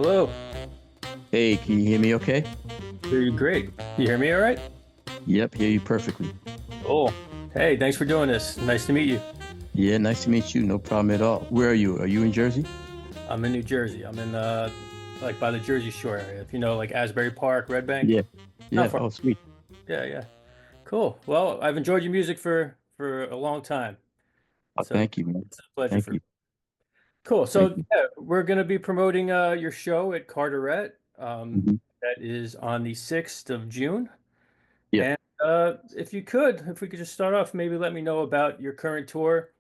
Hello. Hey, can you hear me okay? Hear you great. You hear me all right? Yep, hear you perfectly. Cool. Hey, thanks for doing this. Nice to meet you. Yeah, nice to meet you. No problem at all. Where are you? Are you in Jersey? I'm in New Jersey. I'm in like by the Jersey Shore area. If you know like Asbury Park, Red Bank. Yeah. Not Yeah. far. Oh, sweet. Yeah, yeah. Cool. Well, I've enjoyed your music for a long time. Oh, So thank you, man. it's a pleasure Thank for me. you. Cool. Thank So you. yeah, we're gonna be promoting your show at Carteret. Hmm. That is on the 6th of June. Yeah. And if we could just start off, maybe let me know about your current tour,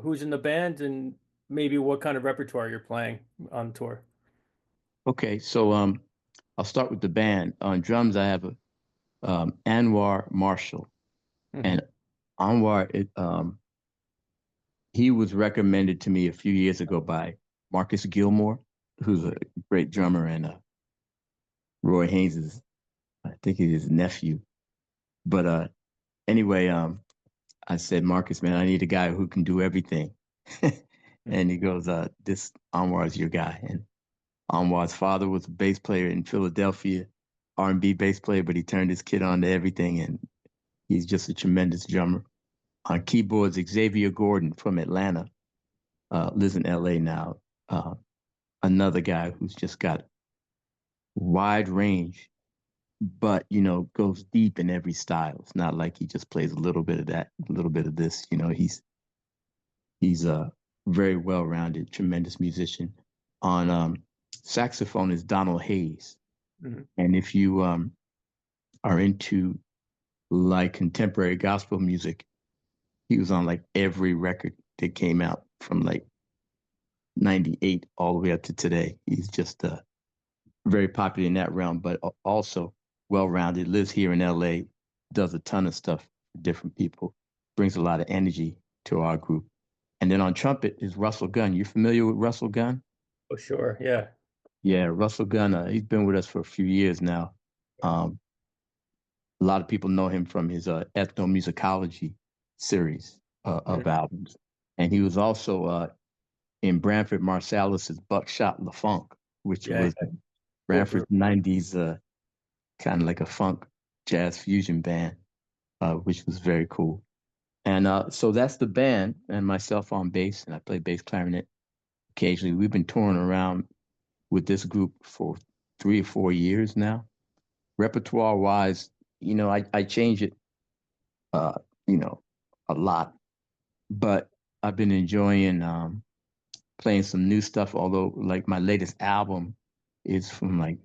who's in the band, and maybe what kind of repertoire you're playing on tour. Okay. So I'll start with the band. On drums, I have Anwar Marshall, Hmm. and Anwar, he was recommended to me a few years ago by Marcus Gilmore, who's a great drummer, and Roy Haynes' I think he's his nephew. But anyway, I said, Marcus, man, I need a guy who can do everything. And he goes, this Anwar's your guy. And Anwar's father was a bass player in Philadelphia, R&B bass player, but he turned his kid on to everything, and he's just a tremendous drummer. On keyboards, Xavier Gordon from Atlanta, lives in LA now. Uh, Another guy who's just got wide range, but goes deep in every style. It's not like he just plays a little bit of that, a little bit of this. He's a very well-rounded, tremendous musician. On saxophone is Donald Hayes. Hmm. And if you are into like contemporary gospel music, he was on like every record that came out from like 98 all the way up to today. He's just very popular in that realm, but also well-rounded, lives here in LA, does a ton of stuff for different people, brings a lot of energy to our group. And then on trumpet is Russell Gunn. You familiar with Russell Gunn? Oh, sure. Yeah. Yeah, Russell Gunn, he's been with us for a few years now. Um, a lot of people know him from his ethnomusicology series of Mhm. albums. And he was also in Branford Marsalis's Buckshot LaFunk, which Yeah. was Yeah. Cool Branford's group. 90s kind of like a funk jazz fusion band, which was very cool. And so that's the band and myself on bass, and I play bass clarinet occasionally. We've been touring around with this group for 3 or 4 years now. Repertoire wise, I change it, uh, you know, a lot, but I've been enjoying playing some new stuff. Although, like my latest album is from like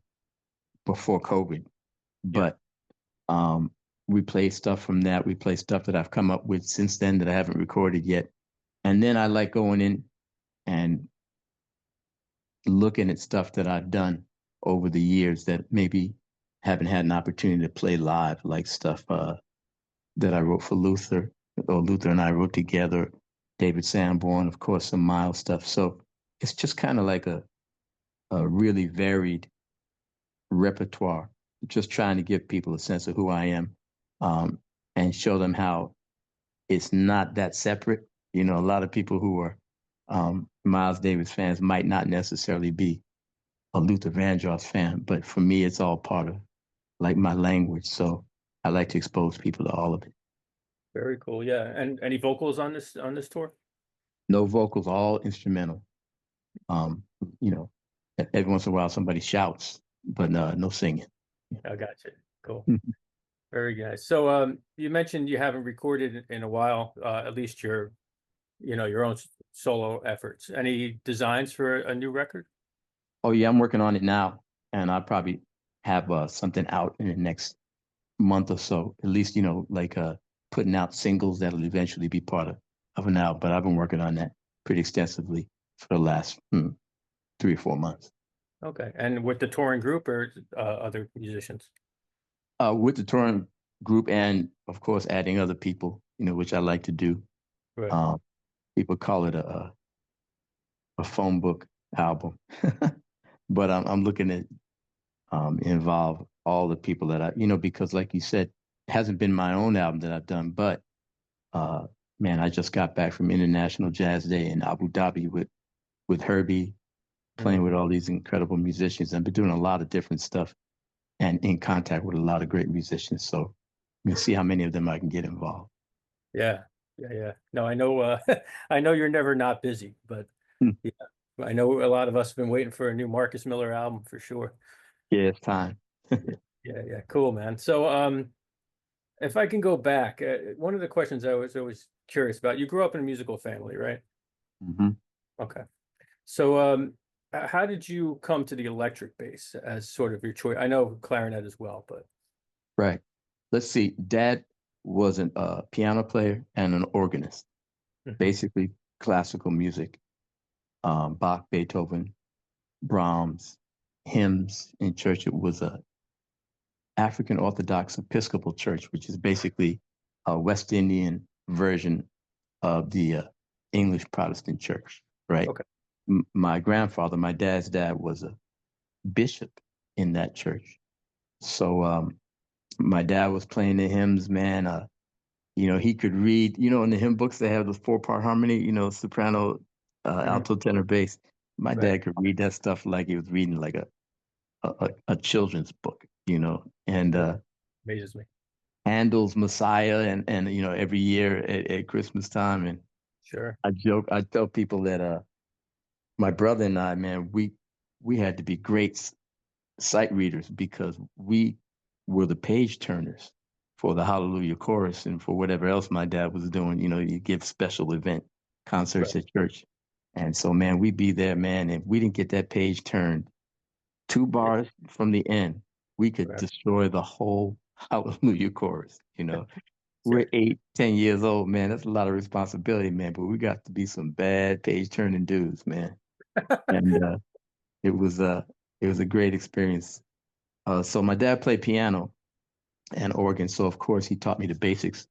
before COVID, Yeah. but um, we play stuff from that. We play stuff that I've come up with since then that I haven't recorded yet. And then I like going in and looking at stuff that I've done over the years that maybe haven't had an opportunity to play live, like stuff that I wrote for Luther, or Luther and I wrote together, David Sanborn, of course, some Miles stuff. So it's just kind of like a really varied repertoire, just trying to give people a sense of who I am, um, and show them how it's not that separate. A lot of people who are Miles Davis fans might not necessarily be a Luther Vandross fan, but for me, it's all part of like my language. So I like to expose people to all of it. Very cool. Yeah. And any vocals on this tour? No vocals, all instrumental. Um, you know, every once in a while somebody shouts, but no singing. I got you. Cool. Very nice. So you mentioned you haven't recorded in a while, at least your own solo efforts. Any designs for a new record? Oh yeah, I'm working on it now, and I'll probably have something out in the next month or so. At least like putting out singles that'll eventually be part of an album. But I've been working on that pretty extensively for the last 3 or 4 months. Okay. And with the touring group or other musicians? With the touring group, and of course adding other people, which I like to do. Right. Um, People call it a phone book album, but I'm looking at involve all the people that because like you said, it hasn't been my own album that I've done, but uh, man, I just got back from International Jazz Day in Abu Dhabi with Herbie, playing Mm. with all these incredible musicians and been doing a lot of different stuff and in contact with a lot of great musicians. So I'm gonna see how many of them I can get involved. Yeah, yeah. No, I know. I know you're never not busy, but Hmm. yeah, I know a lot of us have been waiting for a new Marcus Miller album for sure. Yeah, it's time. Yeah. Cool, man. So, if I can go back, one of the questions I was always curious about. You grew up in a musical family, right? Hmm. Okay. So, how did you come to the electric bass as sort of your choice? I know clarinet as well, but Right. Let's see. Dad was a piano player and an organist, Mhm. basically classical music, Bach, Beethoven, Brahms, hymns in church. It was a African Orthodox Episcopal Church, which is basically a West Indian version of the English Protestant Church, right? Okay. My grandfather, my dad's dad, was a bishop in that church. So my dad was playing the hymns, man. He could read, in the hymn books, they have the 4-part harmony, soprano, Mhm. alto, tenor, bass. My Right. dad could read that stuff like he was reading like a children's book, and Yeah. Amazes me. Handel's Messiah, and every year at Christmas time. And Sure. I tell people that my brother and I, man, we had to be great sight readers because we were the page turners for the Hallelujah chorus and for whatever else my dad was doing. You give special event Right. concerts at church. And so, man, we'd be there, man, and we didn't get that page turned 2 bars from the end, we could Right. destroy the whole Hallelujah chorus. We're Sure. 8, 10 years old, man. That's a lot of responsibility, man. But we got to be some bad page turning dudes, man. And it was it was a great experience. So my dad played piano and organ, so of course he taught me the basics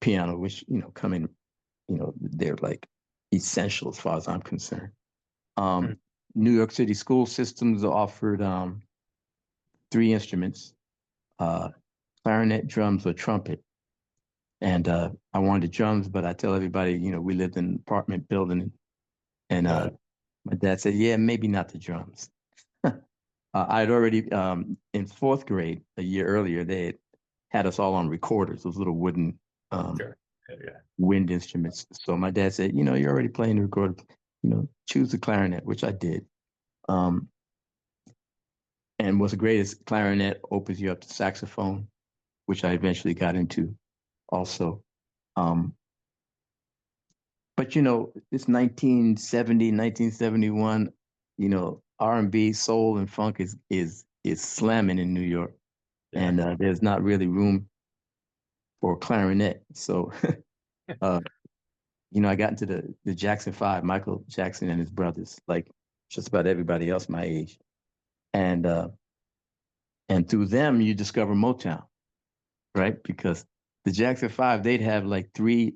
piano, which come in, they're like essential as far as I'm concerned. Mm. Um, New York City school systems offered 3 instruments: uh, clarinet, drums, or trumpet. And I wanted drums, but I tell everybody, we lived in an apartment building, and Uh, my dad said, "Yeah, maybe not the drums." I'd already in fourth grade, a year earlier, they had us all on recorders, those little wooden sure. Yeah. wind instruments. So my dad said, "You're already playing the recorder, choose the clarinet," which I did. Um, and what's great is clarinet opens you up to saxophone, which I eventually got into also. Um, but it's 1970, 1971, R&B, soul, and funk is slamming in New York, Yeah. and there's not really room for clarinet. So, uh, I got into the Jackson Five, Michael Jackson and his brothers, like just about everybody else my age, and through them you discover Motown, right? Because the Jackson Five, they'd have like 3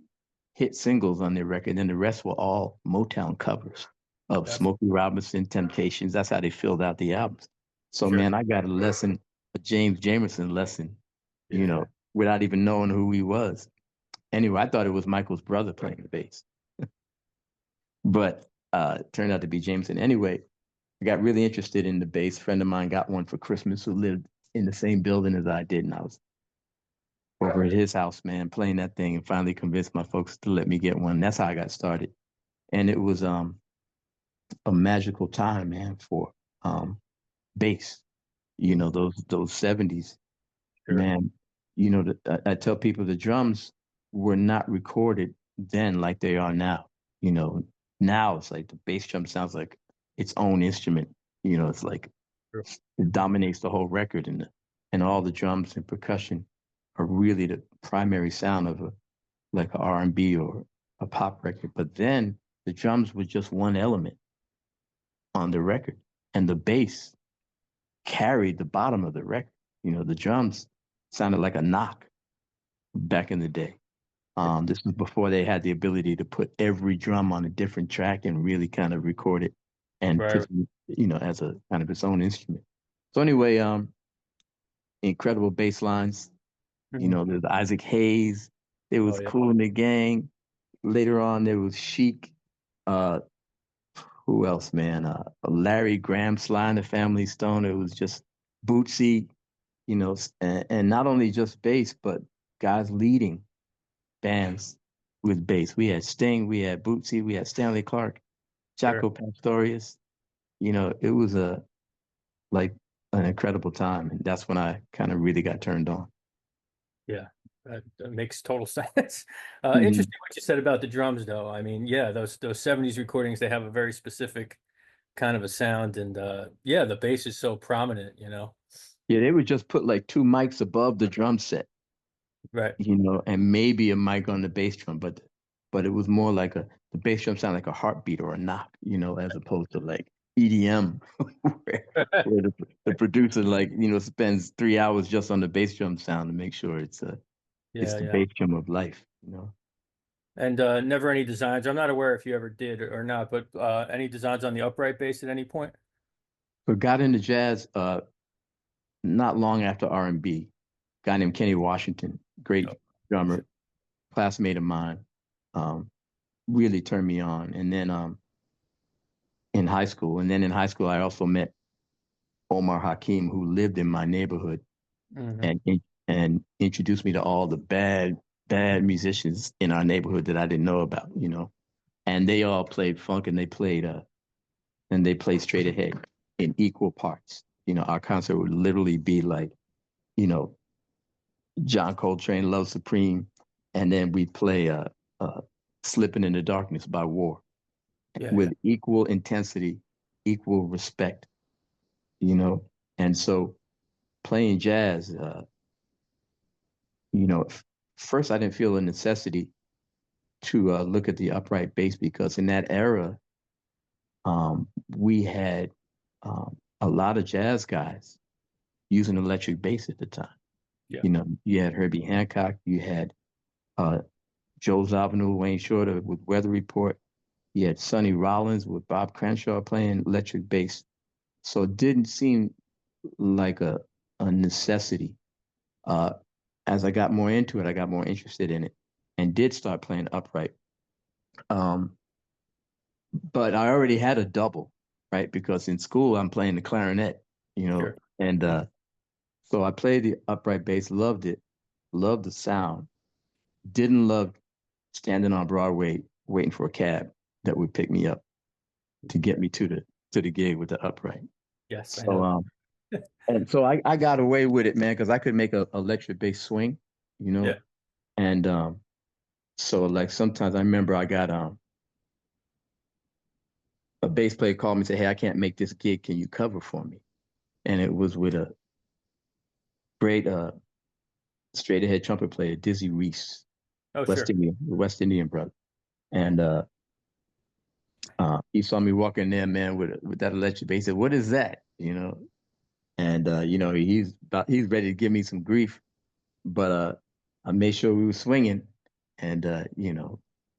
hit singles on their record, and the rest were all Motown covers of That's Smokey Robinson, Temptations. That's how they filled out the albums. So, sure. man, I got a James Jamerson lesson, Yeah. without even knowing who he was. Anyway, I thought it was Michael's brother playing the bass, but it turned out to be Jameson. Anyway, I got really interested in the bass. A friend of mine got one for Christmas who lived in the same building as I did, and I was over at his house, man, playing that thing, and finally convinced my folks to let me get one. That's how I got started. And it was a magical time, man, for bass. Those 70s, Sure. man. I tell people the drums were not recorded then like they are now. You know, Now it's like the bass drum sounds like its own instrument. It's like True. it dominates the whole record, and all the drums and percussion are really the primary sound of like a R&B or a pop record. But then the drums were just one element on the record, and the bass carried the bottom of the record. The drums sounded like a knock back in the day. This was before they had the ability to put every drum on a different track and really kind of record it and Right. put as a kind of its own instrument. So anyway, incredible bass lines. Mhm. There's Isaac Hayes. There Oh was yeah. Kool and the Gang. Later on, there was Chic. Uh, who else, man? Larry Graham, Sly and the Family Stone. It was just Bootsy, and not only just bass, but guys leading bands with bass. We had Sting, we had Bootsy, we had Stanley Clark, Sure. Jaco Pastorius. It was like an incredible time, and that's when I kind of really got turned on. Yeah, that makes total sense. Mhm. Interesting what you said about the drums, though. I mean, yeah, those '70s recordings, they have a very specific kind of a sound, and yeah, the bass is so prominent, you know. Yeah, they would just put like two mics above the drum set, Right. and maybe a mic on the bass drum, but it was more like the bass drum sounded like a heartbeat or a knock, as opposed to like EDM, where the producer like spends 3 hours just on the bass drum sound to make sure it's Yeah, the yeah. bass drum of life. And never any designs. I'm not aware if you ever did or not, but any designs on the upright bass at any point? But got into jazz not long after R&B. Guy named Kenny Washington, Oh, great sure. drummer, classmate of mine, um, really turned me on. And then in high school, I also met Omar Hakim, who lived in my neighborhood Hmm. and introduced me to all the bad musicians in our neighborhood that I didn't know about. And they all played funk and they played straight ahead in equal parts. Our concert would literally be like, you know, John Coltrane, Love Supreme, and then we'd play Slipping in the Darkness by War Yeah, yeah, with equal intensity, equal respect, you know. And so playing jazz, first I didn't feel a necessity to look at the upright bass because in that era, we had a lot of jazz guys using electric bass at the time. yeah. You had Herbie Hancock, you had uh, Joe Zawinul, Wayne Shorter with Weather Report. You had Sonny Rollins with Bob Crenshaw playing electric bass. So it didn't seem like a necessity. Uh, as I got more into it, I got more interested in it and did start playing upright. Um, but I already had a double, right? Because in school, I'm playing the clarinet, Sure. and so I played the upright bass, loved it, loved the sound, didn't love standing on Broadway waiting for a cab that would pick me up to get me to the gig with the upright. Yes, I So know. and so I got away with it, man, because I could make a electric bass swing, you know, Yeah. and so like sometimes I remember I got a bass player called me and said, "Hey, I can't make this gig. Can you cover for me?" And it was with a great straight ahead trumpet player, Dizzy Reese, Oh, sure. West Indian brother, and he saw me walk in there, man, with that electric bass. He said, "What is that?" And he's ready to give me some grief, but I made sure we were swinging, and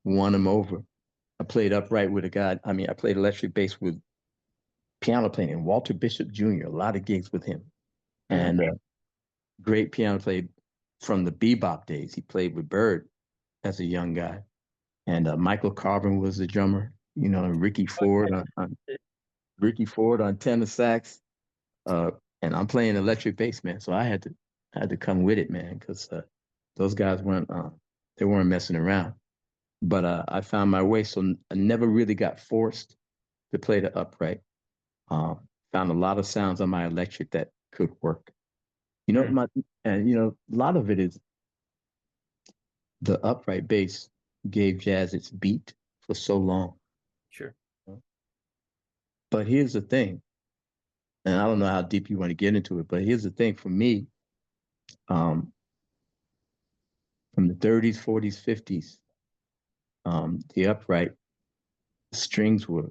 won him over. I played upright with a guy. I mean, I played electric bass with piano playing and Walter Bishop Jr. A lot of gigs with him, Hmm. and great piano player from the bebop days. He played with Bird as a young guy, and Michael Carvin was the drummer. And Ricky Ford on tenor sax. Uh, and I'm playing electric bass, man. So I had to come with it, man, because those guys weren't messing around. But I found my way, so I never really got forced to play the upright. Found a lot of sounds on my electric that could work. You know, Hmm. my and a lot of it is the upright bass gave jazz its beat for so long. Sure. But here's the thing, and I don't know how deep you want to get into it, but here's the thing for me, um, from the 30s, 40s, 50s, the upright strings were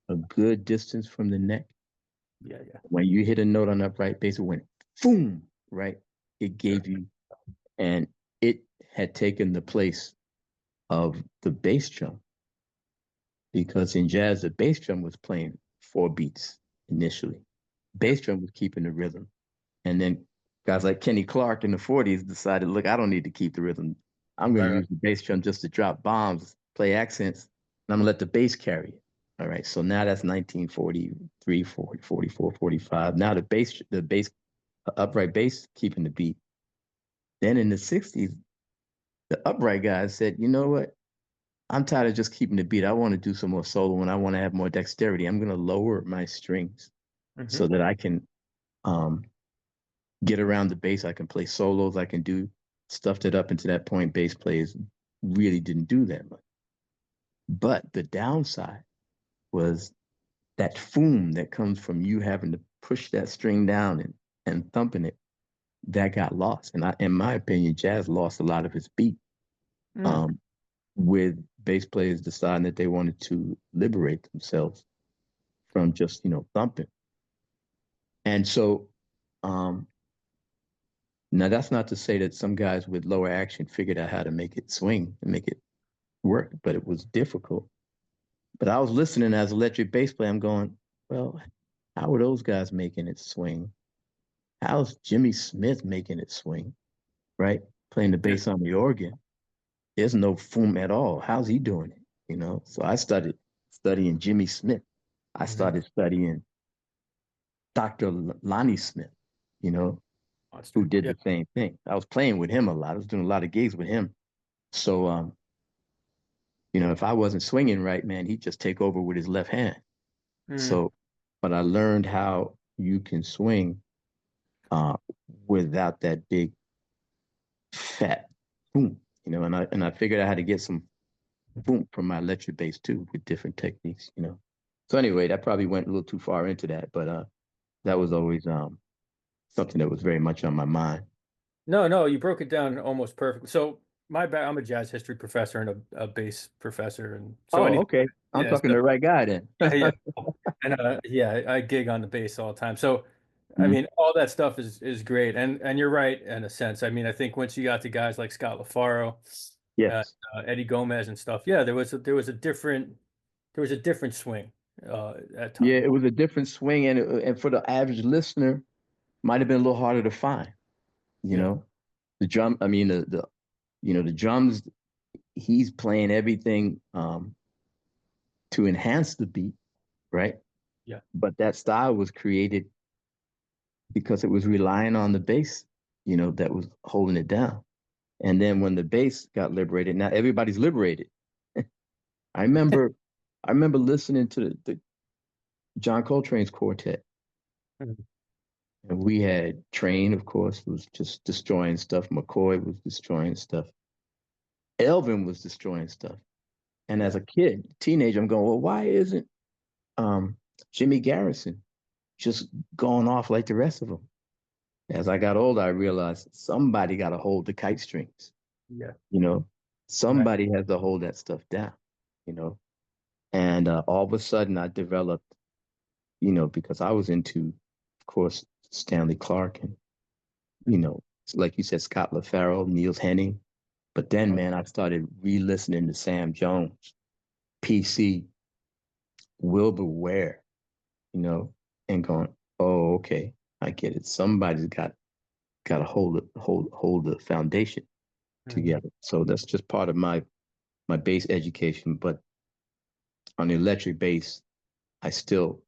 a good distance from the neck. Yeah, yeah. When you hit a note on upright bass, it went boom, right? It Sure. gave you, and it had taken the place of the bass drum because in jazz, the bass drum was playing four beats initially. Yep. Bass drum was keeping the rhythm. And then guys like Kenny Clark in the 40s decided, look, I don't need to keep the rhythm. I'm going Right, to right. use the bass drum just to drop bombs, play accents, and I'm going to let the bass carry it. All right. So now that's 1943, 40, 44, 45. Now the bass, upright bass keeping the beat. Then in the 60s, the upright guys said, you know what? I'm tired of just keeping the beat. I want to do some more solo and I want to have more dexterity. I'm going to lower my strings Hmm. so that I can um, get around the bass. I can play solos. I can do stuff that up until that point bass players really didn't do that much. But the downside was that foom that comes from you having to push that string down and thumping it, that got lost. And in my opinion, jazz lost a lot of its beat Mm. um, with bass players deciding that they wanted to liberate themselves from just, thumping. And so um, now that's not to say that some guys with lower action figured out how to make it swing and make it work, but it was difficult. But I was listening as electric bass player. I'm going, well, how are those guys making it swing? How's Jimmy Smith making it swing? Right? Playing the Yeah. bass on the organ. There's no foom at all. How's he doing it? So I started studying Jimmy Smith. I Hmm. started studying Dr. Lonnie Smith, you know, who Monster. did Yeah. the same thing. I was playing with him a lot. I was doing a lot of gigs with him. So, if I wasn't swinging right, man, he'd just take over with his left hand. Mm. So, but I learned how you can swing uh, without that big fat boom, and I figured out how to get some boom from my electric bass too with different techniques. So anyway, that probably went a little too far into that, but that was always something that was very much on my mind. No, no, you broke it down almost perfectly. So I'm a jazz history professor and a bass professor, and so Oh, anything, okay. I'm yeah, talking so to the right guy then. yeah, yeah. And yeah, I gig on the bass all the time. So I Mhm. mean, all that stuff is great, and you're right in a sense. I mean, I think once you got to guys like Scott LaFaro, uh, Yes. Eddie Gomez and stuff, yeah, there was a different swing at Yeah, times. it was a different swing, and for the average listener, might have been a little harder to find. You Yeah, know, the drum. I mean, the drums. He's playing everything to enhance the beat, right? yeah, But that style was created because it was relying on the bass, that was holding it down. And then when the bass got liberated, now everybody's liberated. I remember, I remember listening to the John Coltrane's quartet, Mhm. and we had Train, of course, was just destroying stuff. McCoy was destroying stuff. Elvin was destroying stuff. And as Yeah, a kid, teenager, I'm going, well, why isn't um, Jimmy Garrison just going off like the rest of them? As I got older, I realized somebody got to hold the kite strings. yeah, You know, right. somebody has to hold that stuff down. You know, and all of a sudden I developed, because I was into, of course, Stanley Clark and like you said, Scott LaFaro, Niels Henning. But then, Oh, man, I started re-listening to Sam Jones, PC, Wilbur Ware, you know, and going, oh, okay, I get it. Somebody's got to hold the foundation mhm. together. So that's just part of my bass education. But on the electric bass, I still,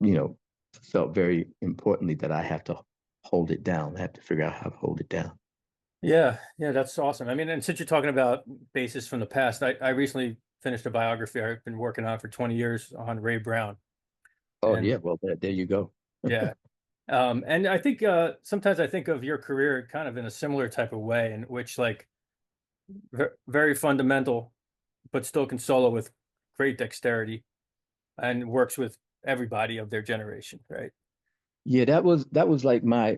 you know, felt very importantly that I have to hold it down. I have to figure out how to hold it down. Yeah, yeah, that's awesome. I mean, and since you're talking about bassists from the past, I recently finished a biography I've been working on for 20 years on Ray Brown. Oh And yeah, well there you go. yeah, and I think sometimes I think of your career kind of in a similar type of way, in which like very fundamental, but still can solo with great dexterity and works with everybody of their generation, right? Yeah, that was like my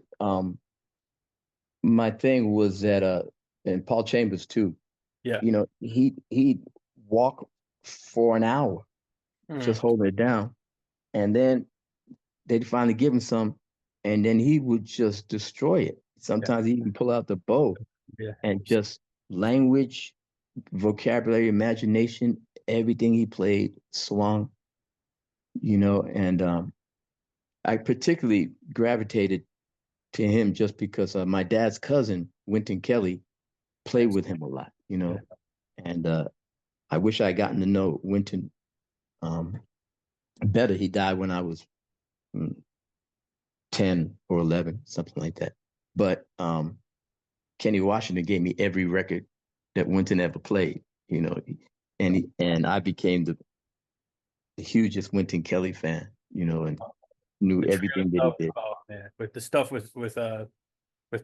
thing was that and Paul Chambers too. Yeah. He'd walk for an hour just Mm, holding it down, and then they'd finally give him some, and then he would just destroy it. yeah. Sometimes he even pull out the bow Yeah. and just language, vocabulary, imagination, everything he played swung, and I particularly gravitated to him just because my dad's cousin, Wynton Kelly, played Yes. with him a lot, Yeah. and I wish I would gotten to know Wynton Better, he died when I was 10 or 11, something like that. But Kenny Washington gave me every record that Wynton ever played, you know, and I became the hugest Wynton Kelly fan, you know, and knew The trio everything that he stuff, did. oh man, with the stuff with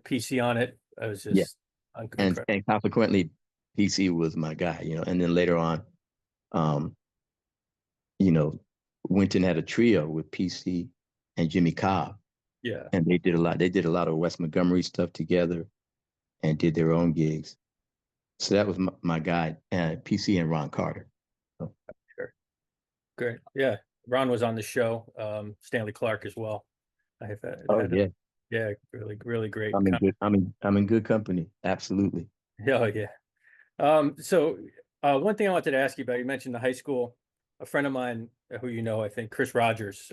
PC on it, it was Yeah. just incredible. And consequently, PC was my guy, you know, and then later on, um, you know, Wynton had a trio with PC and Jimmy Cobb, Yeah. and they did a lot. They did a lot of Wes Montgomery stuff together and did their own gigs. So that was my guy, PC and Ron Carter. So, Sure. Great. Yeah. Ron was on the show. Stanley Clark as well. I have oh had yeah, yeah, really, really great. I'm in good company. Absolutely. Oh yeah. So one thing I wanted to ask you about, you mentioned the high school. A friend of mine who you know, I think Chris Rogers,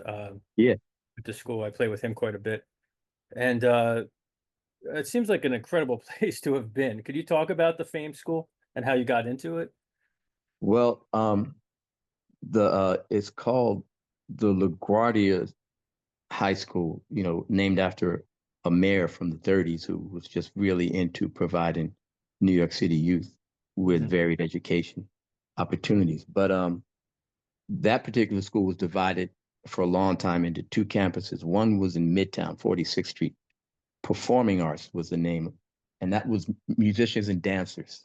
Yeah. at the school. I play with him quite a bit. And it seems like an incredible place to have been. Could you talk about the Fame School and how you got into it? Well, the it's called the LaGuardia High School, you know, named after a mayor from the 30s who was just really into providing New York City youth with Mhm. varied education opportunities. But that particular school was divided for a long time into two campuses. One was in Midtown, 46th Street. Performing Arts was the name, and that was musicians and dancers.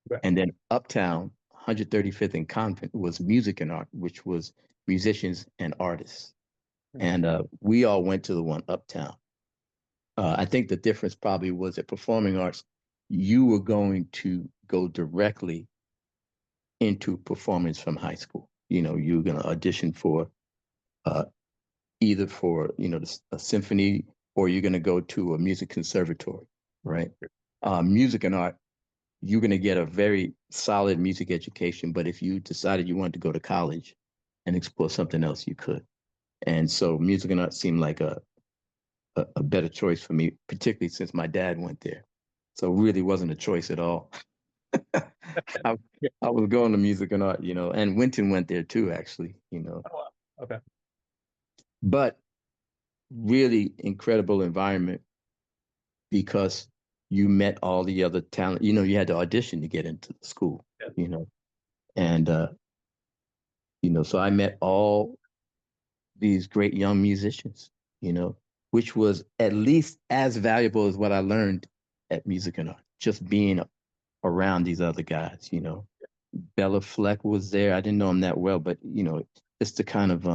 Right. And then Uptown, 135th and Convent, was Music and Art, which was musicians and artists. Mhm. And we all went to the one Uptown. I think the difference probably was at Performing Arts, you were going to go directly into performance from high school. You know, you were going to audition for uh, either for, you know, a symphony, or you're going to go to a music conservatory, right? Music and art, you're going to get a very solid music education. But if you decided you wanted to go to college and explore something else, you could. And so music and art seemed like a better choice for me, particularly since my dad went there. So it really wasn't a choice at all. I, Yeah. I was going to music and art, you know, and Wynton went there too, actually, you know. Oh, wow. Okay. But really incredible environment because you met all the other talent. You know, you had to audition to get into the school, Yeah. you know, and you know, so I met all these great young musicians, you know, which was at least as valuable as what I learned at Music and Art, just being around these other guys, you know. Bella Fleck was there. I didn't know him that well, but you know, it's the kind of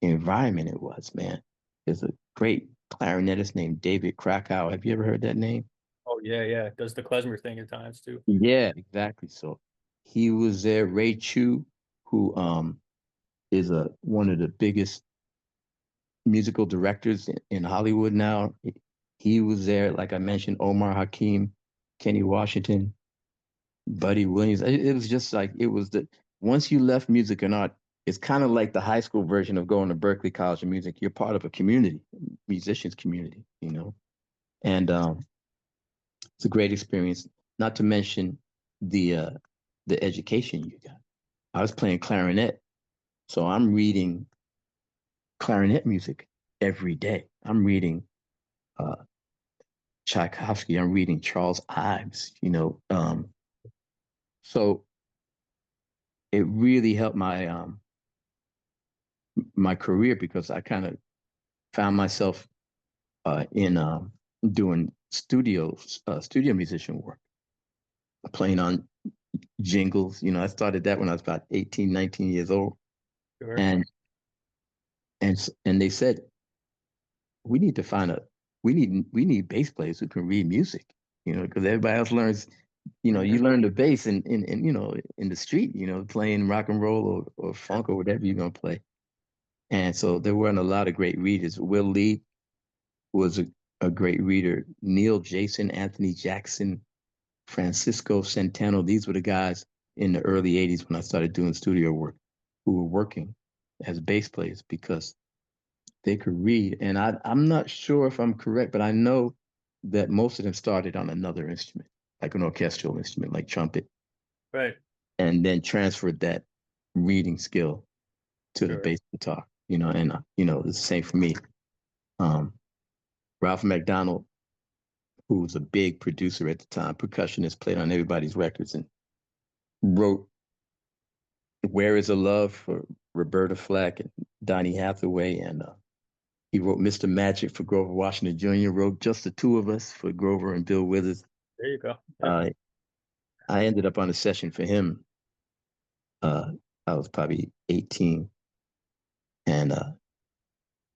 environment it was, man. There's a great clarinetist named David Krakow. Have you ever heard that name? Oh yeah, yeah. Does the klezmer thing at times too. Yeah, exactly. So he was there. Ray Chu, who is a one of the biggest musical directors in Hollywood now. He was there. Like I mentioned, Omar Hakim, Kenny Washington, Buddy Williams. It was just like it was the once you left music and art, it's kind of like the high school version of going to Berklee College of Music. You're part of a community, musicians community, you know, and it's a great experience. Not to mention the uh, the education you got. I was playing clarinet, so I'm reading clarinet music every day. I'm reading uh, Tchaikovsky. I'm reading Charles Ives. You know, so it really helped my career because I kind of found myself in doing studio musician work, playing on jingles. You know, I started that when I was about 18, 19 years old, Sure. and and they said we need to find a we need bass players who can read music. You know, because everybody else learns. You know, Mhm. you learn the bass in you know in the street. You know, playing rock and roll or funk or whatever you're gonna play. And so there weren't a lot of great readers. Will Lee was a great reader. Neil Jason, Anthony Jackson, Francisco Centeno. These were the guys in the early 80s when I started doing studio work who were working as bass players because they could read. And I'm not sure if I'm correct, but I know that most of them started on another instrument, like an orchestral instrument, like trumpet, Right. and then transferred that reading skill to the Sure. bass guitar, and the same for me. Ralph McDonald, who was a big producer at the time, percussionist, played on everybody's records and wrote Where Is a Love for Roberta Flack and Donny Hathaway. And he wrote Mr. Magic for Grover Washington Jr., wrote Just the Two of Us for Grover and Bill Withers. There you go. Yeah. I ended up on a session for him. I was probably 18. And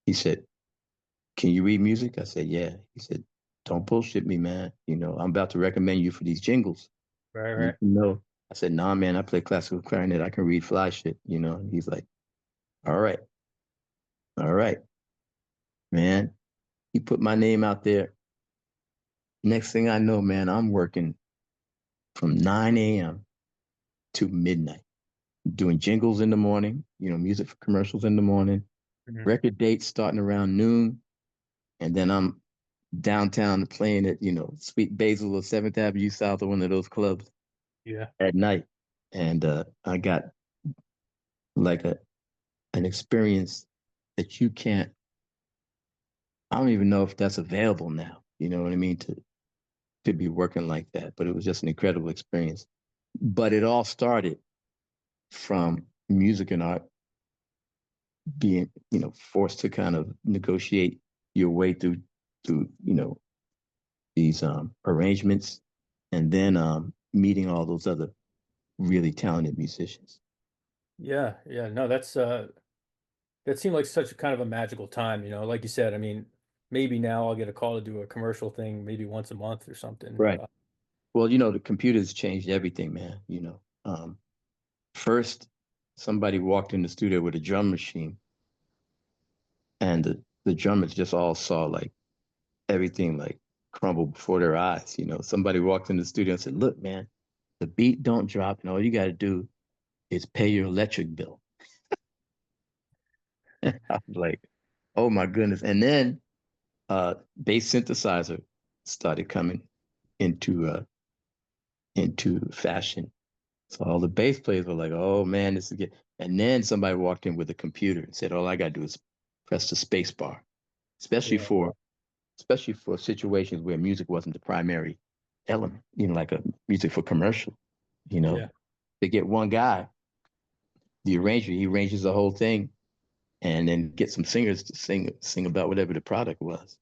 he said, "Can you read music?" I said, "Yeah." He said, "Don't bullshit me, man. I'm about to recommend you for these jingles. Right. You Right. know." I said, "Nah, man, I play classical clarinet. I can read fly shit, And he's like, all right, man. He put my name out there. Next thing I know, man, I'm working from 9 a.m. to midnight, doing jingles in the morning, music for commercials in the morning, Mhm. record dates starting around noon. And then I'm downtown playing at, Sweet Basil or 7th Avenue South or one of those clubs Yeah. at night. And I got like an experience that I don't even know if that's available now. You know what I mean? To be working like that. But it was just an incredible experience. But it all started from music and art being, forced to kind of negotiate your way through, these arrangements, and then meeting all those other really talented musicians. Yeah. Yeah. No, that seemed like such a kind of a magical time, like you said. I mean, maybe now I'll get a call to do a commercial thing maybe once a month or something. Right. Well, the computers changed everything, man. First, somebody walked in the studio with a drum machine, and the drummers just all saw like everything like crumble before their eyes. Somebody walked in the studio and said, "Look, man, the beat don't drop, and all you got to do is pay your electric bill." I was like, "Oh my goodness!" And then bass synthesizer started coming into fashion. So all the bass players were like, "Oh man, this is good." And then somebody walked in with a computer and said, "All I gotta do is press the space bar," especially Yeah. for situations where music wasn't the primary element, like a music for commercial. Yeah. They get one guy, the arranger, he arranges the whole thing, and then get some singers to sing about whatever the product was.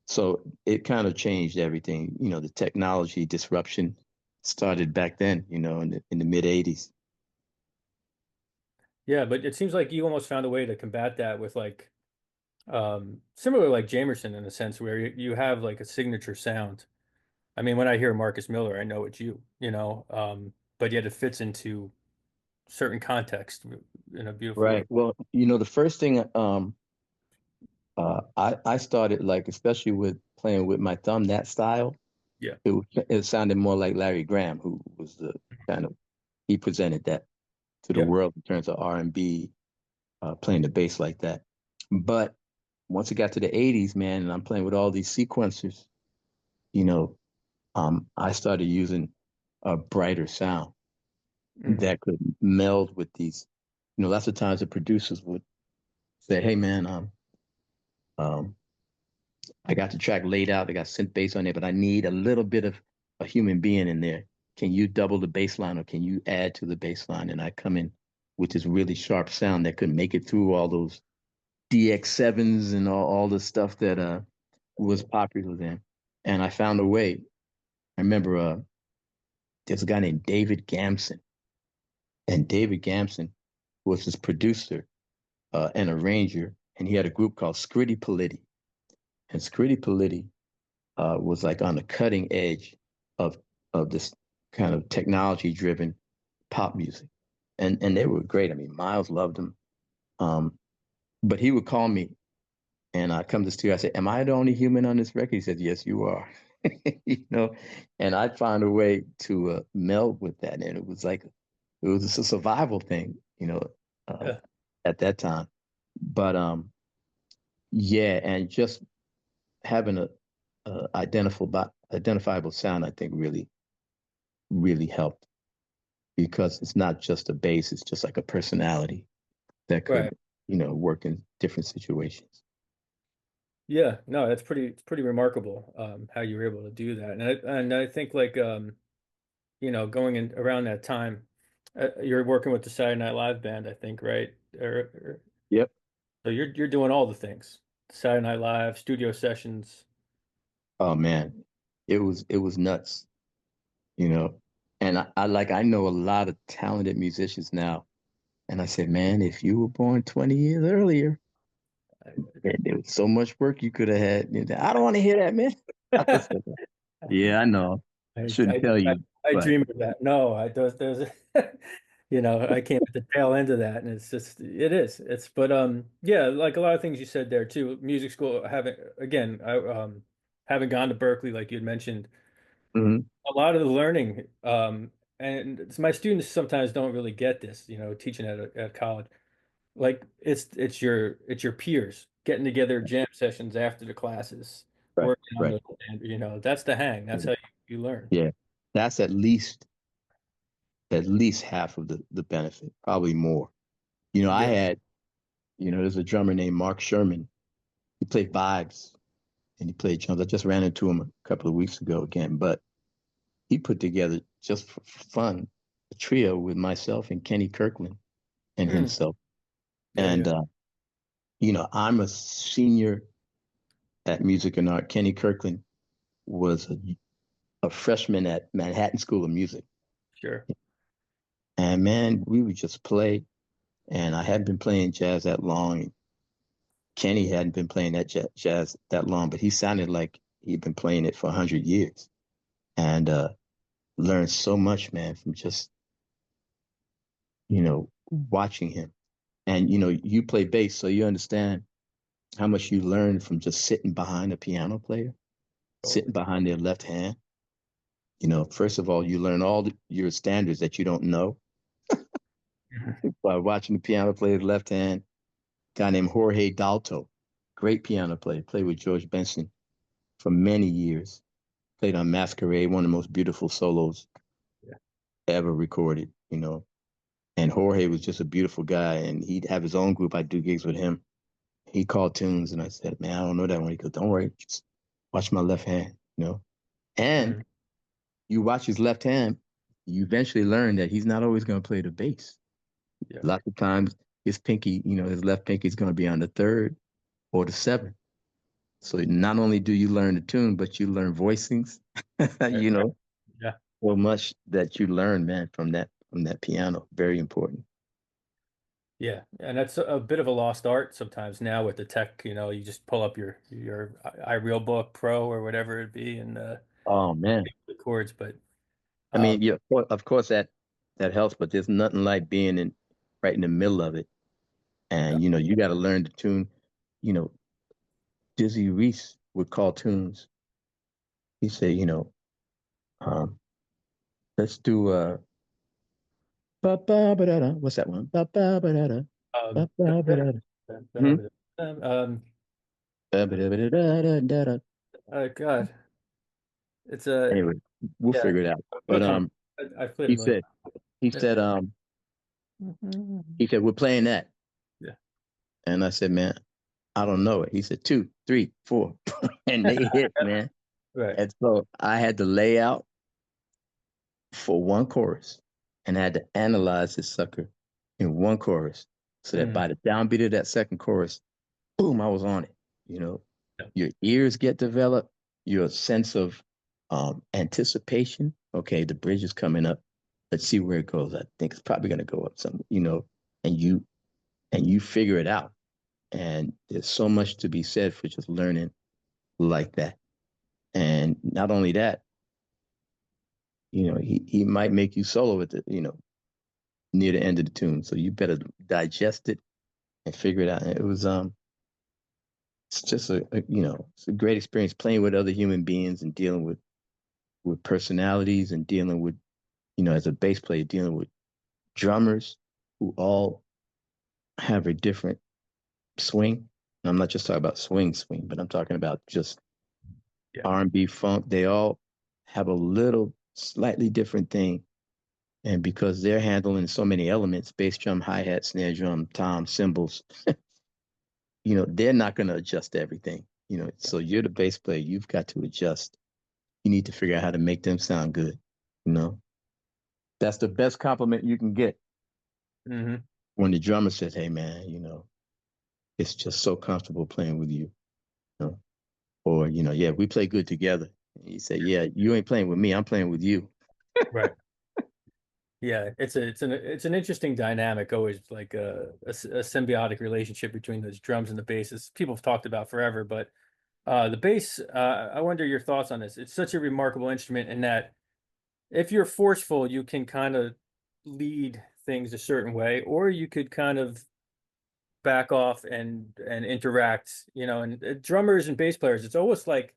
So it kind of changed everything. The technology disruption started back then, in the mid 80s. Yeah. But it seems like you almost found a way to combat that with like, similar like Jamerson in a sense where you have like a signature sound. I mean, when I hear Marcus Miller, I know it's but yet it fits into certain context in a beautiful way. Right. Well, the first thing I started like, especially with playing with my thumb, that style, Yeah. it sounded more like Larry Graham, who was the kind of he presented that to the Yep. world in terms of R&B, playing the bass like that. But once it got to the 80s, man, and I'm playing with all these sequencers, you know, I started using a brighter sound Hmm. that could meld with these. Lots of times the producers would say, "Hey, man, um, I got the track laid out. I got synth bass on there, but I need a little bit of a human being in there. Can you double the bass line or can you add to the bass line?" And I come in with this really sharp sound that could make it through all those DX7s and all the stuff that was popular then. And I found a way. I remember there's a guy named David Gamson, and David Gamson was this producer and arranger, and he had a group called Scritti Politti. And Scritti Politti was like on the cutting edge of this kind of technology driven pop music, and they were great. I mean, Miles loved them, um, but he would call me, and I come to the studio. I say, "Am I the only human on this record?" He said, "Yes, you are." And I found a way to meld with that, and it was a survival thing, uh, Yeah. at that time. But yeah, and just having a identifiable sound, I think really helped because it's not just a bass; it's just like a personality that Right. work in different situations. Yeah, no, it's pretty remarkable, how you were able to do that. And I think like, going in around that time, you're working with the Saturday Night Live band, I think, right? Yep. So you're doing all the things. Saturday Night Live, studio sessions. Oh man, it was nuts, you know. And I know a lot of talented musicians now. And I said, man, if you were born 20 years earlier, man, there was so much work you could have had. I don't want to hear that, man. I said, yeah, I know. I I, shouldn't I, tell I, you, I but dream of that. No, there's I came at the tail end of that, and it is. But yeah, like a lot of things you said there too. Music school, I haven't gone to Berkeley like you had mentioned. mhm, A lot of the learning, and my students sometimes don't really get this, teaching at college. Like it's your peers getting together jam sessions after the classes, right, working on right. the, and that's the hang. That's how you learn. Yeah. That's at least half of the benefit, probably more. I Yeah. had, there's a drummer named Mark Sherman. He played vibes and he played drums. I just ran into him a couple of weeks ago again, but he put together just for fun a trio with myself and Kenny Kirkland and Mm. himself. Yeah, And yeah. I'm a senior at Music and Art. Kenny Kirkland was a freshman at Manhattan School of Music. Sure. And man, we would just play. And I hadn't been playing jazz that long. Kenny hadn't been playing that jazz that long, but he sounded like he'd been playing it for 100 years. And learned so much, man, from just, watching him. And, you play bass, so you understand how much you learn from just sitting behind a piano player, sitting Totally. behind their left hand. First of all, you learn all your standards that you don't know Mhm. by watching the piano player's left hand. Guy named Jorge Dalto, great piano player, played with George Benson for many years. Played on Masquerade, one of the most beautiful solos Yeah. ever recorded. And Jorge was just a beautiful guy, and he'd have his own group. I'd do gigs with him. He called tunes, and I said, "Man, I don't know that one." He goes, "Don't worry, just watch my left hand." And Mhm. you watch his left hand, you eventually learn that he's not always going to play the bass. Yeah. Lots of times, his pinky, his left pinky is going to be on the third or the seventh. So not only do you learn the tune, but you learn voicings, Right, you right. know, Yeah. so much that you learn, man, from that piano. Very important. Yeah. And that's a bit of a lost art sometimes now with the tech, you just pull up your iReal Book Pro or whatever it be and Oh man. the chords. But I um mean, yeah, of course that helps, but there's nothing like being in right in the middle of it. yeah. And you got to learn the tune. You know, Dizzy Reese would call tunes. He said, um, let's do ba ba ba da da. What's that one? Ba ba ba da da. Ba Um, ba ba da da. Hmm? um, Ba ba da ba da da da da da. God, it's a Anyway, we'll yeah. figure it out. It'll But come. I've played a he million. said he Yeah. said um Mhm. he said we're playing that, Yeah. and I said, man, I don't know it. He said two, three, four, and they hit, man. Right. And so I had to lay out for one chorus, and I had to analyze this sucker in one chorus, so that Mm. by the downbeat of that second chorus, boom, I was on it. You know, Yeah. your ears get developed, your sense of anticipation. Okay, the bridge is coming up. Let's see where it goes. I think it's probably going to go up some, and you figure it out. And there's so much to be said for just learning like that. And not only that, he might make you solo at the near the end of the tune. So you better digest it and figure it out. And it's just it's a great experience playing with other human beings and dealing with personalities and dealing with, as a bass player, dealing with drummers who all have a different swing. And I'm not just talking about swing, but I'm talking about just Yeah. R&B funk. They all have a little slightly different thing And because they're handling so many elements, bass drum, hi-hat, snare drum, tom, cymbals, they're not going to adjust everything. So you're the bass player. You've got to adjust. You need to figure out how to make them sound good. You know, that's the best compliment you can get Hmm. when the drummer says, "Hey, man, it's just so comfortable playing with you." You know? Or, yeah, we play good together. And you say, "Yeah, you ain't playing with me. I'm playing with you." Right. Yeah, it's an interesting dynamic, always like a symbiotic relationship between those drums and the basses. People have talked about forever, but the bass, I wonder your thoughts on this. It's such a remarkable instrument in that if you're forceful, you can kind of lead things a certain way, or you could kind of back off and interact, and drummers and bass players, it's almost like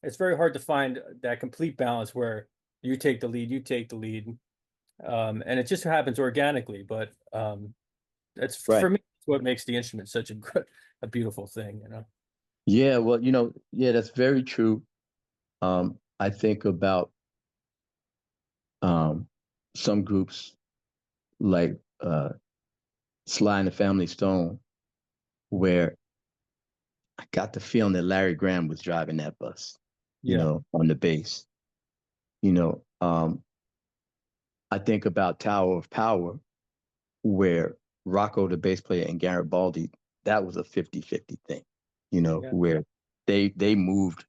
it's very hard to find that complete balance where you take the lead, you take the lead, and it just happens organically. But it's Right. for me, it's what makes the instrument such a good, a beautiful thing. Yeah, well, yeah, that's very true. I think about um, some groups like Sly and the Family Stone, where I got the feeling that Larry Graham was driving that bus, Yeah. on the bass. You know, um, I think about Tower of Power, where Rocco, the bass player, and Garrett Baldy, that was a 50-50 thing, Yeah. where they moved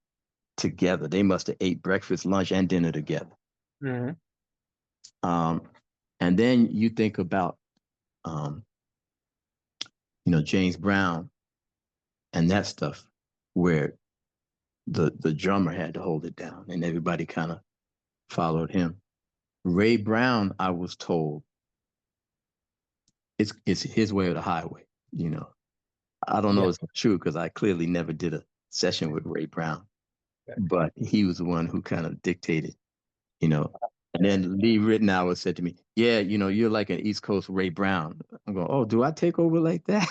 together. They must have ate breakfast, lunch, and dinner together. Hmm. Um, and then you think about, um, James Brown and that stuff, where the drummer had to hold it down, and everybody kind of followed him. Ray Brown, I was told, it's his way or the highway. I don't know Yeah. if it's true because I clearly never did a session with Ray Brown, Yeah. but he was the one who kind of dictated, you know. And Yeah. then Lee Ritenour said to me, "Yeah, you're like an East Coast Ray Brown." I'm going, "Oh, do I take over like that?"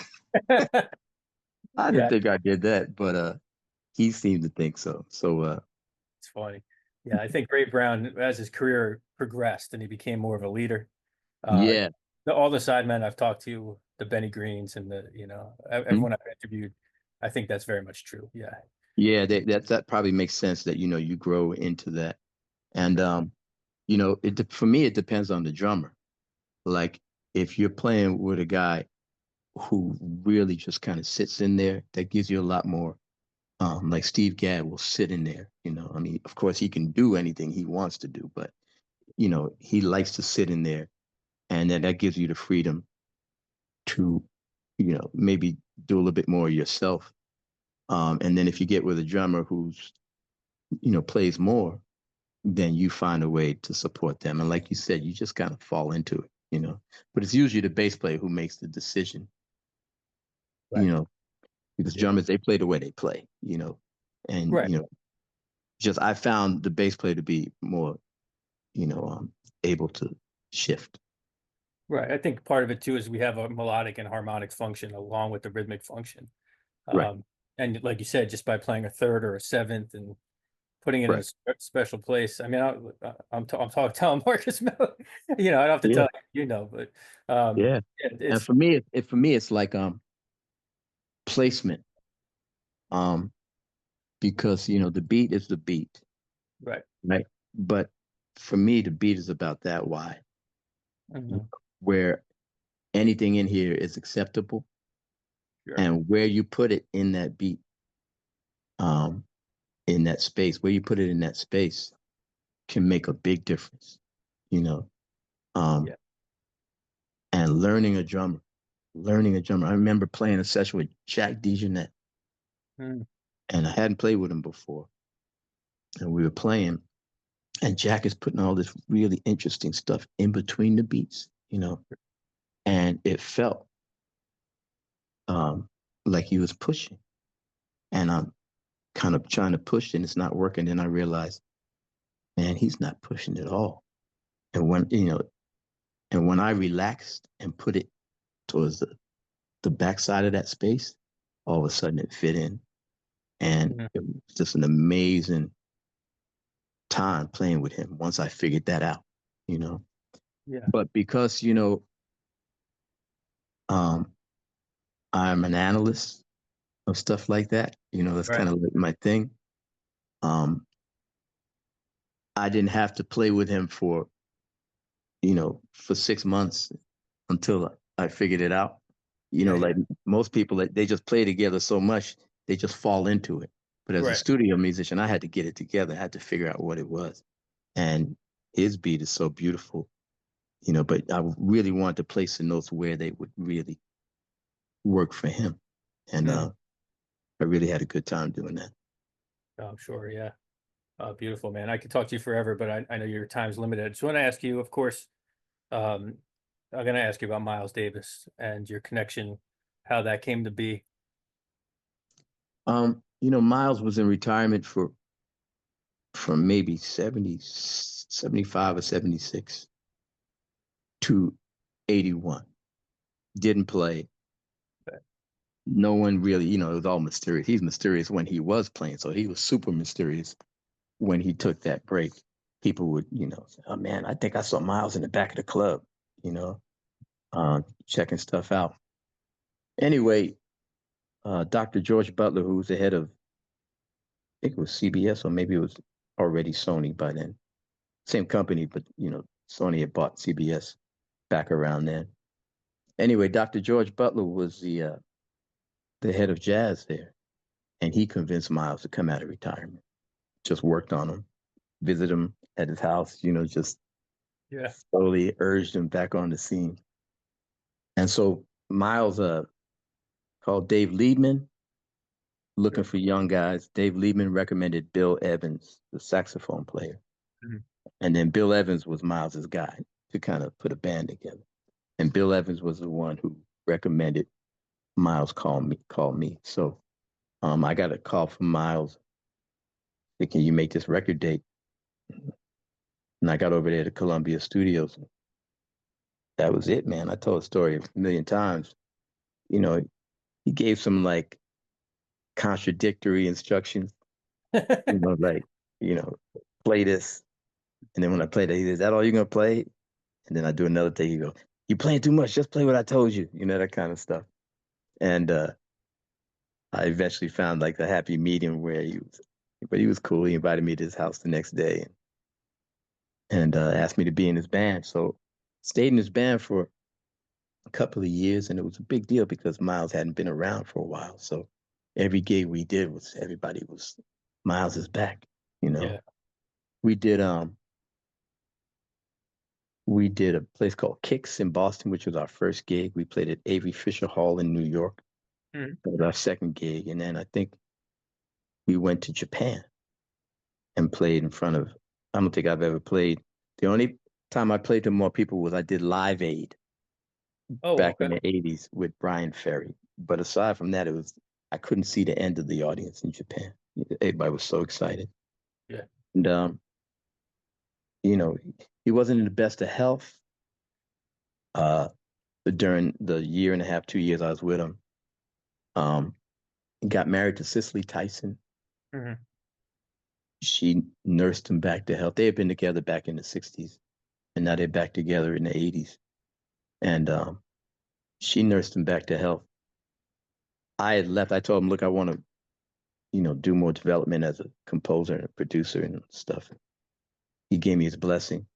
I didn't Yeah. think I did that, but he seemed to think so. So It's funny. Yeah, I think Ray Brown, as his career progressed and he became more of a leader, uh, yeah, all the sidemen I've talked to, the Benny Greens and hmm, everyone I've interviewed, I think that's very much true. Yeah. yeah, that probably makes sense that you grow into that. And for me it depends on the drummer. Like if you're playing with a guy who really just kind of sits in there, that gives you a lot more. Like Steve Gadd will sit in there. I mean, of course he can do anything he wants to do, but he likes to sit in there, and then that gives you the freedom to, maybe do a little bit more yourself. And then if you get with a drummer who's, plays more, then you find a way to support them. And like you said, you just kind of fall into it. But it's usually the bass player who makes the decision, you Right. know, because Yeah. drummers, they play the way they play, and, Right. just I found the bass player to be more, able to shift. Right. I think part of it too is we have a melodic and harmonic function along with the rhythmic function. Right, Um, and like you said, just by playing a third or a seventh and putting it in a right. special place. I mean, I'm talking telling Marcus, I don't have to Yeah, tell you, but yeah. And it's for me, it's like placement. Um, because the beat is the beat, right. right? But for me, the beat is about that why, Mhm. where anything in here is acceptable, Sure. and where you put it in that beat, um, in that space, where you put it in that space can make a big difference, you know. Um, Yeah. and learning a drummer. I remember playing a session with Jack DeJohnette, Mm. and I hadn't played with him before, and we were playing, and Jack is putting all this really interesting stuff in between the beats, and it felt like he was pushing, and I'm kind of trying to push, and it's not working. Then I realized, man, he's not pushing at all. And when I relaxed and put it towards the backside of that space, all of a sudden it fit in. And Mhm. it was just an amazing time playing with him once I figured that out, you know. Yeah. But because, um, I'm an analyst of stuff like that, that's Right. kind of like my thing. Um, I didn't have to play with him for 6 months until I figured it out. Yeah. Like Yeah. most people, they just play together so much, they just fall into it. But as a Right. studio musician, I had to get it together. I had to figure out what it was. And his beat is so beautiful, but I really wanted to place the notes where they would really work for him. And Mhm. I really had a good time doing that. Oh, I'm sure. Yeah. Beautiful, man. I could talk to you forever, but I know your time's limited. So I want to ask you, of course, um, I'm going to ask you about Miles Davis and your connection, how that came to be. Miles was in retirement from maybe 70, 75 or 76 to 81. Didn't play. No one really, it was all mysterious. He's mysterious when he was playing, so he was super mysterious when he took that break. People would, say, oh man, I think I saw Miles in the back of the club, you know, checking stuff out. Anyway, Dr. George Butler, who was the head of, I think it was CBS or maybe it was already Sony by then. Same company, but Sony had bought CBS back around then. Anyway, Dr. George Butler was the head of jazz there, and he convinced Miles to come out of retirement. Just worked on him, visit him at his house, just Yeah. slowly urged him back on the scene. And so Miles called Dave Liebman, looking Sure. for young guys. Dave Liebman recommended Bill Evans, the saxophone player. Mhm. And then Bill Evans was Miles's guy to kind of put a band together. And Bill Evans was the one who recommended Miles call me. So I got a call from Miles. Said, can you make this record date? And I got over there to Columbia Studios. That was it, man. I told the story a million times. You know, he gave some like contradictory instructions, like, you know, play this. And then when I played it, he said, is that all you're going to play? And then I do another thing. He go, you playing too much. Just play what I told you. That kind of stuff. And I eventually found like the happy medium where but he was cool. He invited me to his house the next day and asked me to be in his band. So stayed in his band for a couple of years, and it was a big deal because Miles hadn't been around for a while. So every gig we did was everybody was Miles is back. You know, Yeah. we did we did a place called Kicks in Boston, which was our first gig. We played at Avery Fisher Hall in New York. Mhm. That was our second gig, and then I think we went to Japan and played in front of. I don't think I've ever played. The only time I played to more people was I did Live Aid Oh, back in okay. the '80s with Brian Ferry. But aside from that, I couldn't see the end of the audience in Japan. Everybody was so excited, Yeah. and you know, he wasn't in the best of health uh, during the year and a half, 2 years I was with him. Um, he got married to Cicely Tyson. Mhm. She nursed him back to health. They had been together back in the '60s, and now they're back together in the '80s. And she nursed him back to health. I had left. I told him, look, I want to, do more development as a composer and a producer and stuff. He gave me his blessing.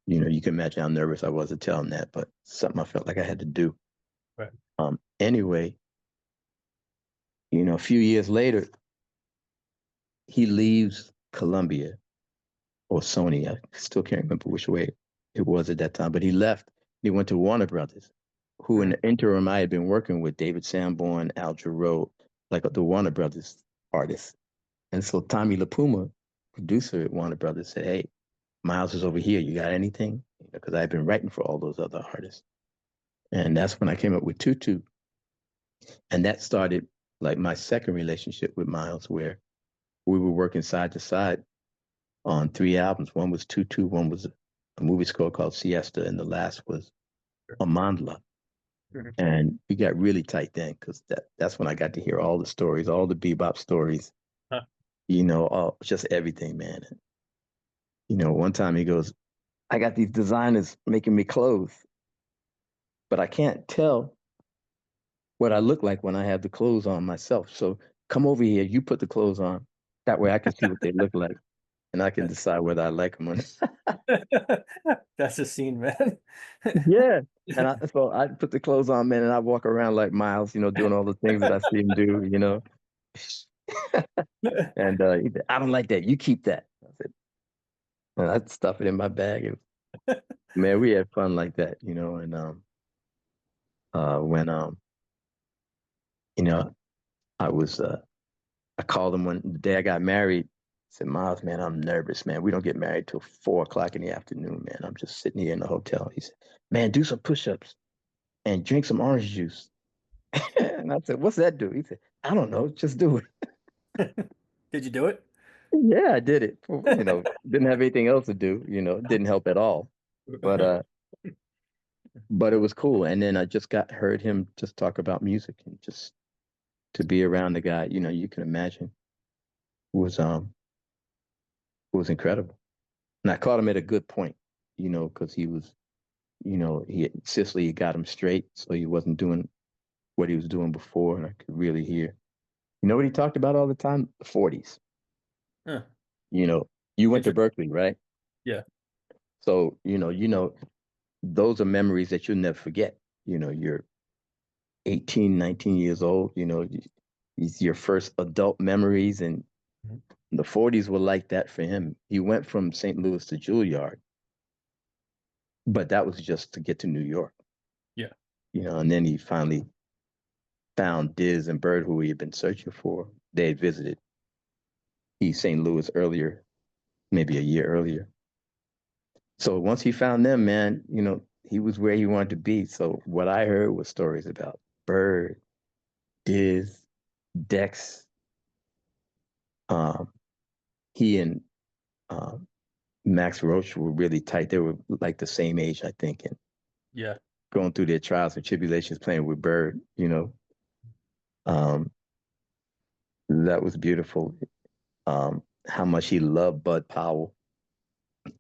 You can imagine how nervous I was to tell him that, but something I felt like I had to do. Right. Anyway, a few years later, he leaves Columbia or Sony. I still can't remember which way it was at that time, but he left. He went to Warner Brothers, who in Mhm. the interim I had been working with David Sanborn, Al Jarreau, like the Warner Brothers artists. And so Tommy LaPuma, producer at Warner Brothers, said, hey, Miles is over here. You got anything? Because I had been writing for all those other artists. And that's when I came up with Tutu. And that started like my second relationship with Miles, where we were working side to side on 3 albums. One was Tutu, one was a movie score called Siesta, and the last was Sure. Amandla. Mhm. And we got really tight then because that's when I got to hear all the stories, all the bebop stories, Huh. just everything, man. One time he goes, I got these designers making me clothes, but I can't tell what I look like when I have the clothes on myself. So come over here, you put the clothes on. That way I can see what they look like and I can decide whether I like them or not. That's a scene, man. Yeah. So I put the clothes on, man, and I walk around like Miles, doing all the things that I see him do. And he said, I don't like that. You keep that. I said, and I'd stuff it in my bag. Man, we had fun like that. And when you know, I was I called him the day I got married. I said, Miles, man, I'm nervous, man. We don't get married till 4 o'clock in the afternoon, man. I'm just sitting here in the hotel. He said, man, do some push-ups and drink some orange juice. And I said, what's that do? He said, I don't know, just do it. Did you do it? Yeah, I did it. Didn't have anything else to do, didn't help at all. But but it was cool. And then I just heard him just talk about music and just to be around the guy, you can imagine was incredible. And I caught him at a good point, because he was, Sicily got him straight, so he wasn't doing what he was doing before, and I could really hear. You know what he talked about all the time? The 40s. Huh. You went to Berkeley, right? Yeah. So, those are memories that you'll never forget. You're 18, 19 years old, it's your first adult memories, and Mhm. the 40s were like that for him. He went from St. Louis to Juilliard, but that was just to get to New York. Yeah. And then he finally found Diz and Bird, who he had been searching for. They had visited East St. Louis earlier, maybe a year earlier. So once he found them, man, he was where he wanted to be. So what I heard was stories about Bird, Diz, Dex. Um, he and Max Roach were really tight. They were like the same age, I think, and Yeah. going through their trials and tribulations playing with Bird. Um, that was beautiful. How much he loved Bud Powell,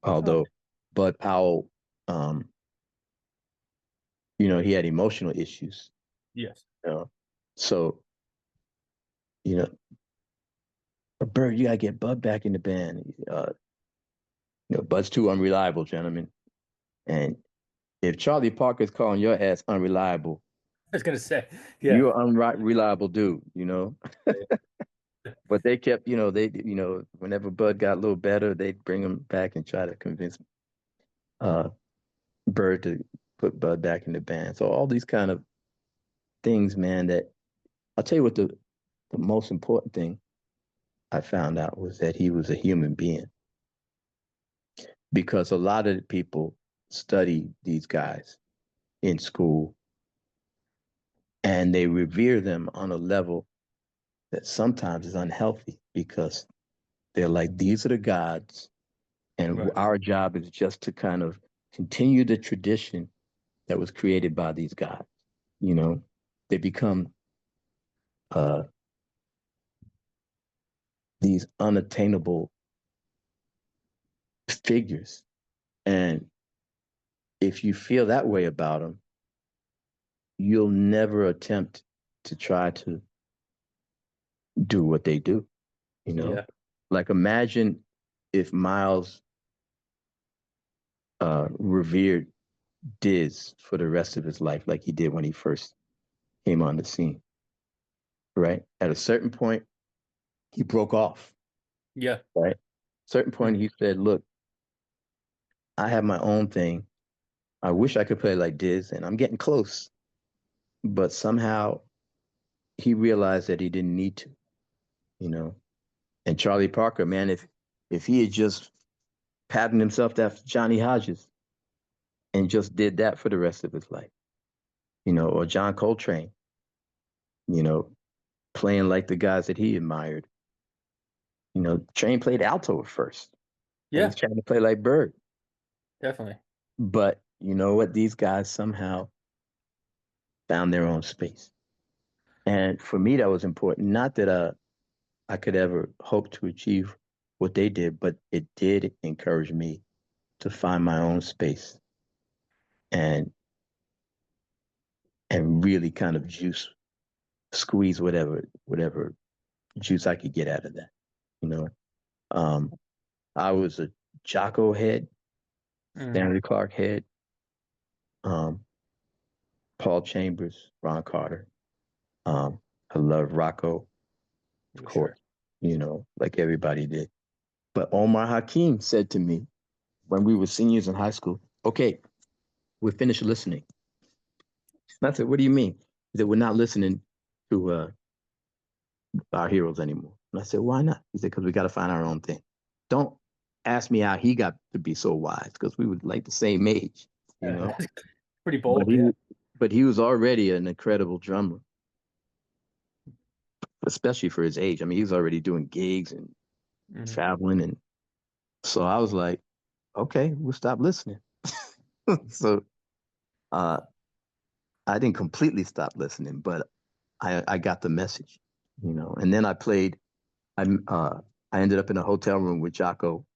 Oh, although Bud Powell, um, he had emotional issues. yes. You know? So, you know, Bird, you gotta get Bud back in the band. Bud's too unreliable, gentlemen. And if Charlie Parker's calling your ass unreliable, I was gonna say, yeah. you're an unreliable dude. But they kept, whenever Bud got a little better, they'd bring him back and try to convince uh, Bird to put Bud back in the band. So all these kind of things, man, that I'll tell you what the most important thing I found out was that he was a human being. Because a lot of the people study these guys in school and they revere them on a level that sometimes is unhealthy because they're like, these are the gods, and Right. our job is just to kind of continue the tradition that was created by these gods. They become uh, these unattainable figures. And if you feel that way about them, you'll never attempt to try to do what they do. Yeah. Like imagine if Miles revered Diz for the rest of his life, like he did when he first came on the scene, right? At a certain point, he broke off, Yeah. right? Certain point, he said, look, I have my own thing. I wish I could play like Diz, and I'm getting close. But somehow he realized that he didn't need to, you know. And Charlie Parker, man, if he had just patterned himself after Johnny Hodges and just did that for the rest of his life, or John Coltrane, you know, playing like the guys that he admired. Train played alto at first, and Yeah. he's trying to play like Bird. Definitely. But you know what? These guys somehow found their own space. And for me, that was important. Not that I could ever hope to achieve what they did, but it did encourage me to find my own space and really kind of squeeze whatever juice I could get out of that. You know, I was a Jocko head, Stanley Clarke head, um, Paul Chambers, Ron Carter. I love Rocco, of course, you know, like everybody did. But Omar Hakim said to me when we were seniors in high school, okay, we're finished listening. And I said, what do you mean? He said, we're not listening to our heroes anymore. And I said, why not? He said, because we got to find our own thing. Don't ask me how he got to be so wise, because we were like the same age, you know. Pretty bold, yeah. But he was already an incredible drummer, especially for his age. I mean, he was already doing gigs and traveling. And so I was like, okay, we'll stop listening. So I didn't completely stop listening, but I got the message, you know. And then I ended up in a hotel room with Jocko.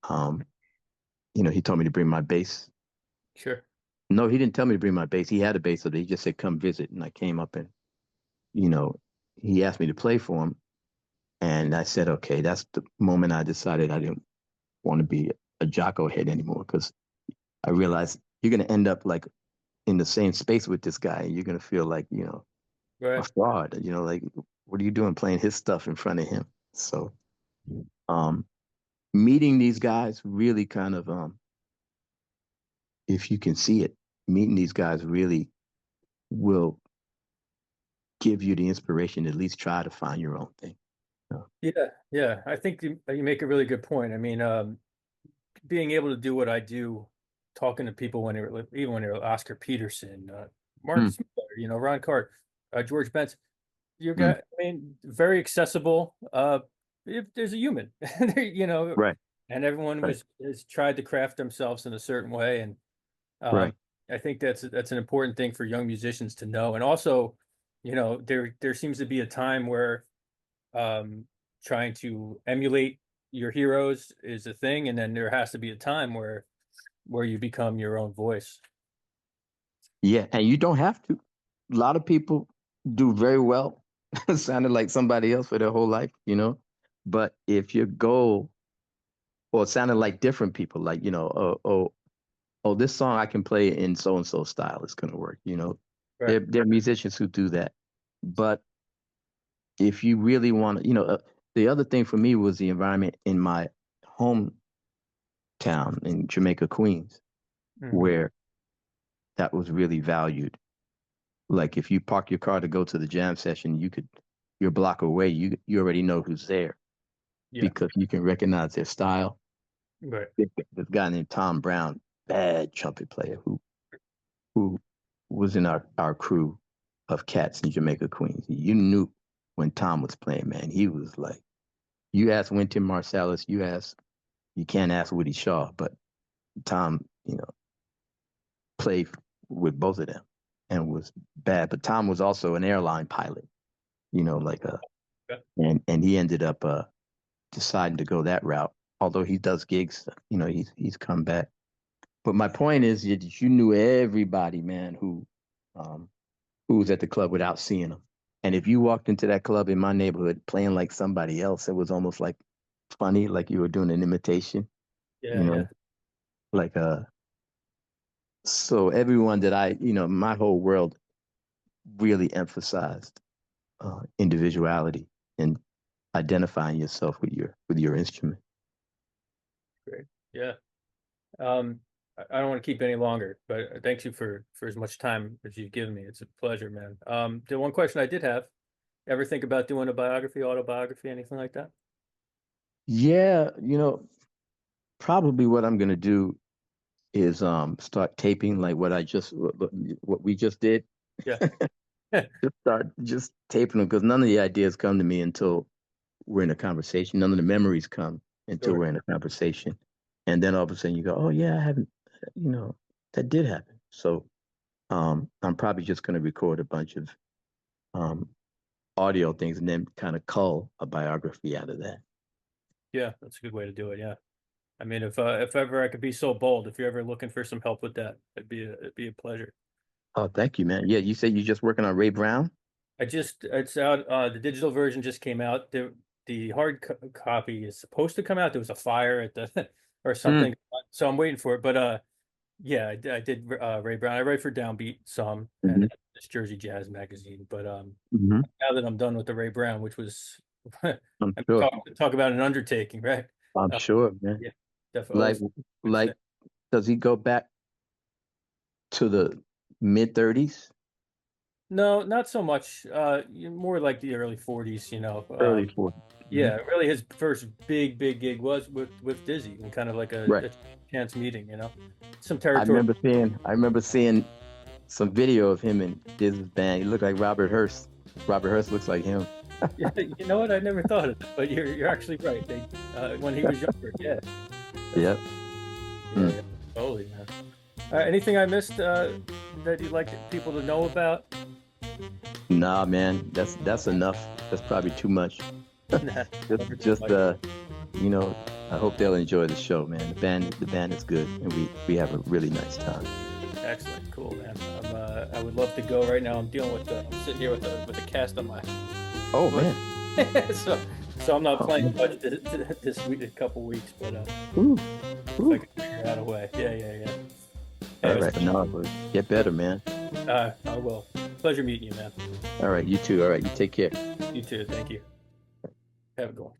You know, he told me to bring my bass. Sure. No, he didn't tell me to bring my bass. He had a bass, so he just said, come visit. And I came up and, you know, he asked me to play for him. And I said, okay, that's the moment I decided I didn't want to be a Jocko head anymore, because I realized you're going to end up like in the same space with this guy. And you're going to feel like, you know, a fraud, you know, like, what are you doing playing his stuff in front of him? So meeting these guys really kind of, if you can see it, meeting these guys really will give you the inspiration to at least try to find your own thing. Yeah. I think you make a really good point. I mean, being able to do what I do, talking to people even when they were Oscar Peterson, Mark Smuller, you know, Ron Cart, George Benson, you got, I mean, very accessible. If there's a human, you know, Right. And everyone has tried to craft themselves in a certain way, and I think that's an important thing for young musicians to know. And also, you know, there seems to be a time where trying to emulate your heroes is a thing, and then there has to be a time where you become your own voice. Yeah, and you don't have to. A lot of people do very well sounding like somebody else for their whole life, you know. But if your goal, or sounding like different people, like, you know, oh, this song I can play in so and so style, it's gonna work, you know. There are musicians who do that. But if you really want to, you know, the other thing for me was the environment in my hometown in Jamaica, Queens, where that was really valued. Like if you park your car to go to the jam session, you're a block away. You already know who's there because you can recognize their style. Right. This guy named Tom Brown, bad trumpet player who was in our crew of cats in Jamaica, Queens. You knew when Tom was playing, man. He was like, you ask Wynton Marsalis, you can't ask Woody Shaw, but Tom, you know, played with both of them and was bad. But Tom was also an airline pilot, you know, like and he ended up deciding to go that route. Although he does gigs, you know, he's come back. But my point is that you knew everybody, man, who was at the club without seeing them. And if you walked into that club in my neighborhood playing like somebody else, it was almost like funny, like you were doing an imitation. You know, like so everyone that you know, my whole world really emphasized individuality and identifying yourself with your instrument. Great. Yeah. I don't want to keep any longer, but thank you for as much time as you've given me. It's a pleasure, man. The one question I did have, ever think about doing a biography, autobiography, anything like that? Yeah, you know, probably what I'm gonna do is start taping like what we just did. Yeah. Just taping them, because none of the ideas come to me until we're in a conversation. None of the memories come until we're in a conversation. And then all of a sudden you go, oh yeah, I haven't, you know, that did happen. So I'm probably just going to record a bunch of audio things and then kind of cull a biography out of that. Yeah, that's a good way to do it. Yeah. I mean, if ever I could be so bold, if you're ever looking for some help with that, it'd be a pleasure. Oh, thank you, man. Yeah, you said you're just working on Ray Brown? It's out. The digital version just came out. The hard copy is supposed to come out. There was a fire at the or Mm, something, so I'm waiting for it. But yeah, I did Ray Brown. I write for Downbeat some and hmm this Jersey Jazz magazine. But hmm now that I'm done with the Ray Brown, which was I I'm mean, sure. talk about an undertaking, right? I'm Uh, sure, man. yeah, definitely Like, always good stuff. like, does he go back to the mid 30s? No, not so much. More like the early 40s, Early 40s. Yeah, really his first big gig was with Dizzy and kind of like Right. a chance meeting, Some I territory. remember seeing some video of him in his band. He looked like Robert Hurst. Robert Hurst looks like him. Yeah, you know what? I never thought of it, but you're actually right. They when he was younger, yeah. Yep. Yeah, Mm. yeah. Totally, man. Anything I missed that you'd like people to know about? Nah, man, that's enough. That's probably too much. Nah, Just, never too just much. you know, I hope they'll enjoy the show, man. The band is good, and we have a really nice time. Excellent, cool, man. I would love to go right now. I'm dealing with I'm sitting here with a cast on my Oh foot. man. So I'm not Oh, playing man. much this week, a couple weeks, but Ooh, if ooh. I can figure out a way. Yeah. All Anyways, right, no, but get better, man. I will. Pleasure meeting you, man. All right, you too. All right, you take care. You too. Thank you. Have a good one.